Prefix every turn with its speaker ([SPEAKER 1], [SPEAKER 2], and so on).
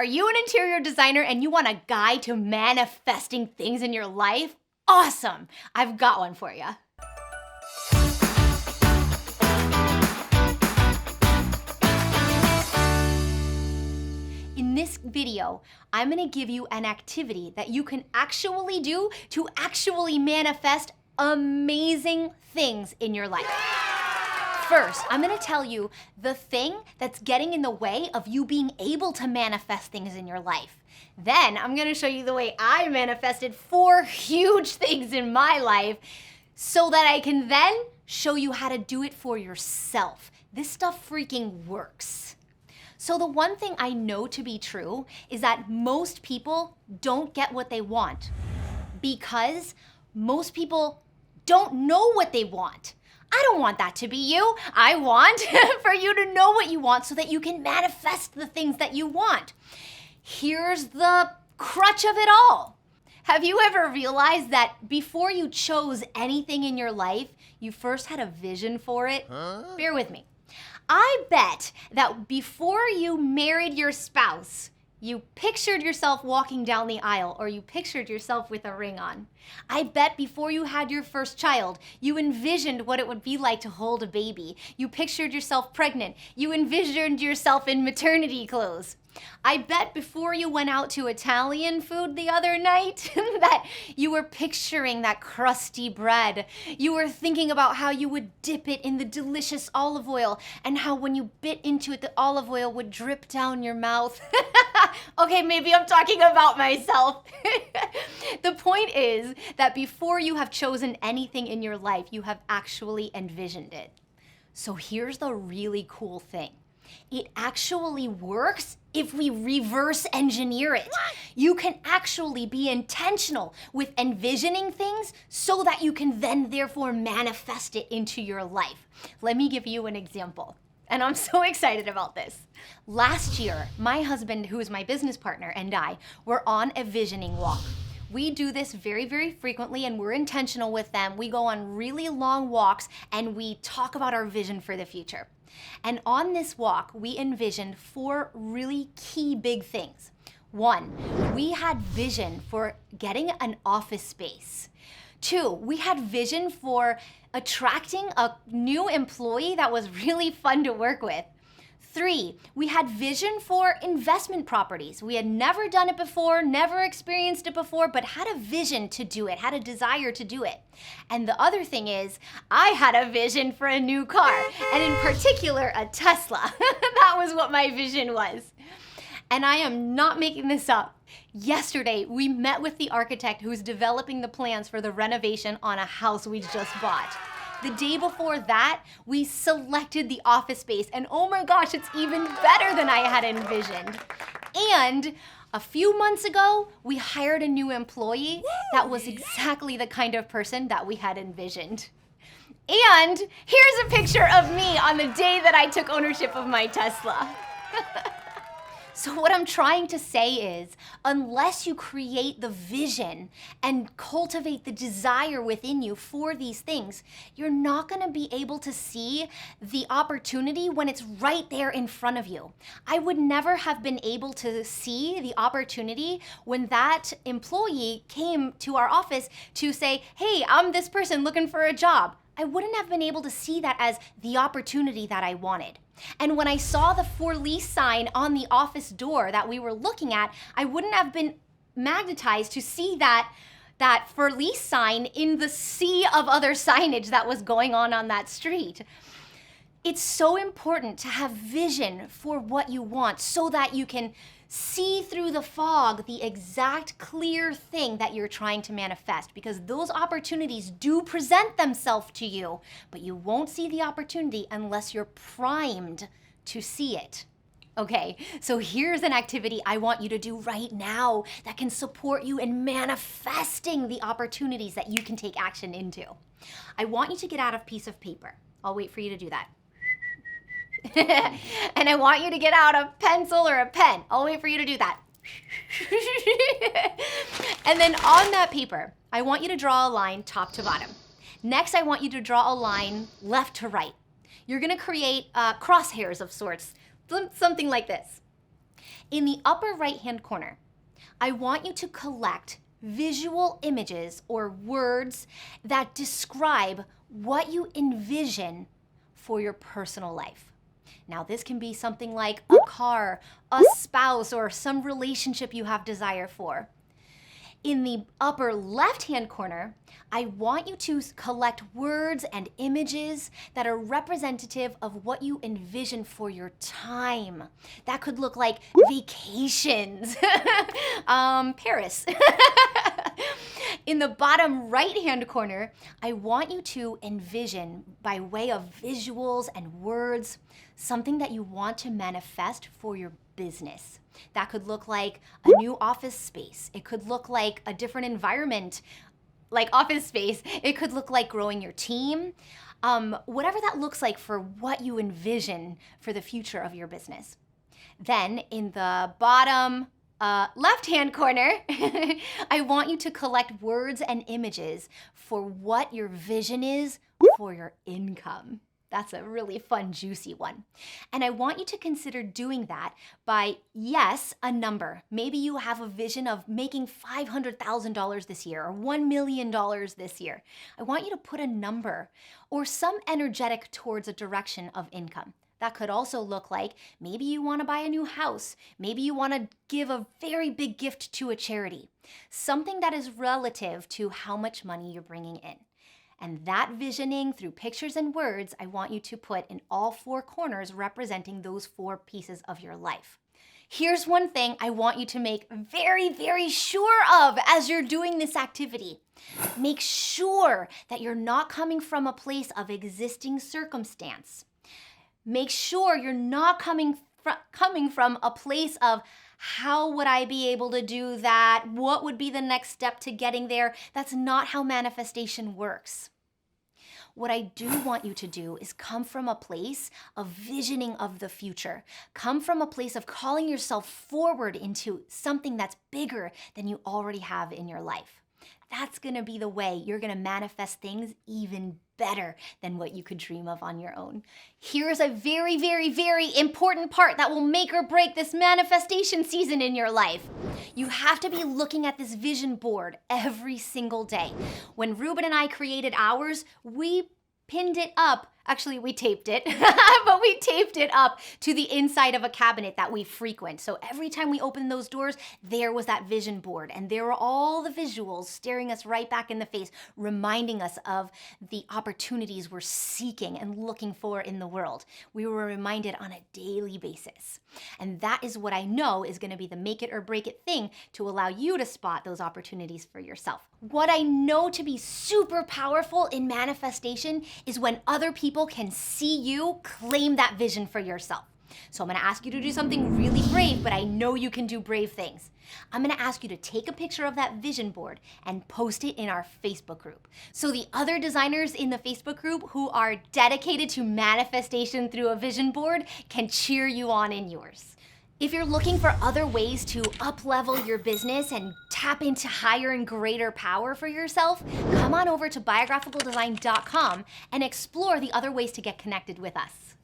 [SPEAKER 1] Are you an interior designer and you want a guide to manifesting things in your life? Awesome! I've got one for you. In this video, I'm gonna give you an activity that you can actually do to actually manifest amazing things in your life. First, I'm gonna tell you the thing that's getting in the way of you being able to manifest things in your life. Then I'm gonna show you the way I manifested 4 huge things in my life so that I can then show you how to do it for yourself. This stuff freaking works. So the one thing I know to be true is that most people don't get what they want because most people don't know what they want. I don't want that to be you. I want for you to know what you want so that you can manifest the things that you want. Here's the crutch of it all. Have you ever realized that before you chose anything in your life, you first had a vision for it? Bear with me. I bet that before you married your spouse, you pictured yourself walking down the aisle, or you pictured yourself with a ring on. I bet before you had your first child, you envisioned what it would be like to hold a baby. You pictured yourself pregnant. You envisioned yourself in maternity clothes. I bet before you went out to Italian food the other night that you were picturing that crusty bread. You were thinking about how you would dip it in the delicious olive oil and how when you bit into it, the olive oil would drip down your mouth. Okay, maybe I'm talking about myself. The point is that before you have chosen anything in your life, you have actually envisioned it. So here's the really cool thing. It actually works if we reverse engineer it. You can actually be intentional with envisioning things so that you can then therefore manifest it into your life. Let me give you an example. And I'm so excited about this. Last year, my husband, who is my business partner, and I were on a visioning walk. We do this very, very frequently and we're intentional with them. We go on really long walks and we talk about our vision for the future. And on this walk, we envisioned 4 really key big things. 1, we had vision for getting an office space. 2, we had vision for attracting a new employee that was really fun to work with. 3, we had vision for investment properties. We had never done it before, never experienced it before, but had a vision to do it, had a desire to do it. And the other thing is, I had a vision for a new car, and in particular, a Tesla. That was what my vision was. And I am not making this up. Yesterday, we met with the architect who's developing the plans for the renovation on a house we just bought. The day before that, we selected the office space, and oh my gosh, it's even better than I had envisioned. And a few months ago, we hired a new employee that was exactly the kind of person that we had envisioned. And here's a picture of me on the day that I took ownership of my Tesla. So what I'm trying to say is, unless you create the vision and cultivate the desire within you for these things, you're not gonna be able to see the opportunity when it's right there in front of you. I would never have been able to see the opportunity when that employee came to our office to say, hey, I'm this person looking for a job. I wouldn't have been able to see that as the opportunity that I wanted. And when I saw the for lease sign on the office door that we were looking at, I wouldn't have been magnetized to see that for lease sign in the sea of other signage that was going on that street. It's so important to have vision for what you want so that you can see through the fog the exact clear thing that you're trying to manifest, because those opportunities do present themselves to you, but you won't see the opportunity unless you're primed to see it. Okay, so here's an activity I want you to do right now that can support you in manifesting the opportunities that you can take action into. I want you to get out a piece of paper. I'll wait for you to do that. And I want you to get out a pencil or a pen. I'll wait for you to do that. And then on that paper, I want you to draw a line top to bottom. Next, I want you to draw a line left to right. You're gonna create crosshairs of sorts, something like this. In the upper right-hand corner, I want you to collect visual images or words that describe what you envision for your personal life. Now, this can be something like a car, a spouse, or some relationship you have desire for. In the upper left-hand corner, I want you to collect words and images that are representative of what you envision for your time. That could look like vacations, Paris. In the bottom right-hand corner, I want you to envision, by way of visuals and words, something that you want to manifest for your business. That could look like a new office space. It could look like a different environment, like office space. It could look like growing your team. Whatever that looks like for what you envision for the future of your business. Then in the bottom left-hand corner, I want you to collect words and images for what your vision is for your income. That's a really fun, juicy one. And I want you to consider doing that by, yes, a number. Maybe you have a vision of making $500,000 this year or $1 million this year. I want you to put a number or some energetic towards a direction of income. That could also look like maybe you want to buy a new house. Maybe you want to give a very big gift to a charity. Something that is relative to how much money you're bringing in. And that visioning through pictures and words, I want you to put in all four corners representing those four pieces of your life. Here's one thing I want you to make very, very sure of as you're doing this activity. Make sure that you're not coming from a place of existing circumstance. Make sure you're not coming from a place of how would I be able to do that? What would be the next step to getting there? That's not how manifestation works. What I do want you to do is come from a place of visioning of the future. Come from a place of calling yourself forward into something that's bigger than you already have in your life. That's gonna be the way you're gonna manifest things even better than what you could dream of on your own. Here's a very, very, very important part that will make or break this manifestation season in your life. You have to be looking at this vision board every single day. When Ruben and I created ours, we pinned it up. Actually, we taped it, but we taped it up to the inside of a cabinet that we frequent. So every time we opened those doors, there was that vision board. And there were all the visuals staring us right back in the face, reminding us of the opportunities we're seeking and looking for in the world. We were reminded on a daily basis. And that is what I know is going to be the make it or break it thing to allow you to spot those opportunities for yourself. What I know to be super powerful in manifestation is when other people can see you claim that vision for yourself. So I'm gonna ask you to do something really brave, but I know you can do brave things. I'm gonna ask you to take a picture of that vision board and post it in our Facebook group. So the other designers in the Facebook group who are dedicated to manifestation through a vision board can cheer you on in yours. If you're looking for other ways to up-level your business and tap into higher and greater power for yourself, come on over to biographicaldesign.com and explore the other ways to get connected with us.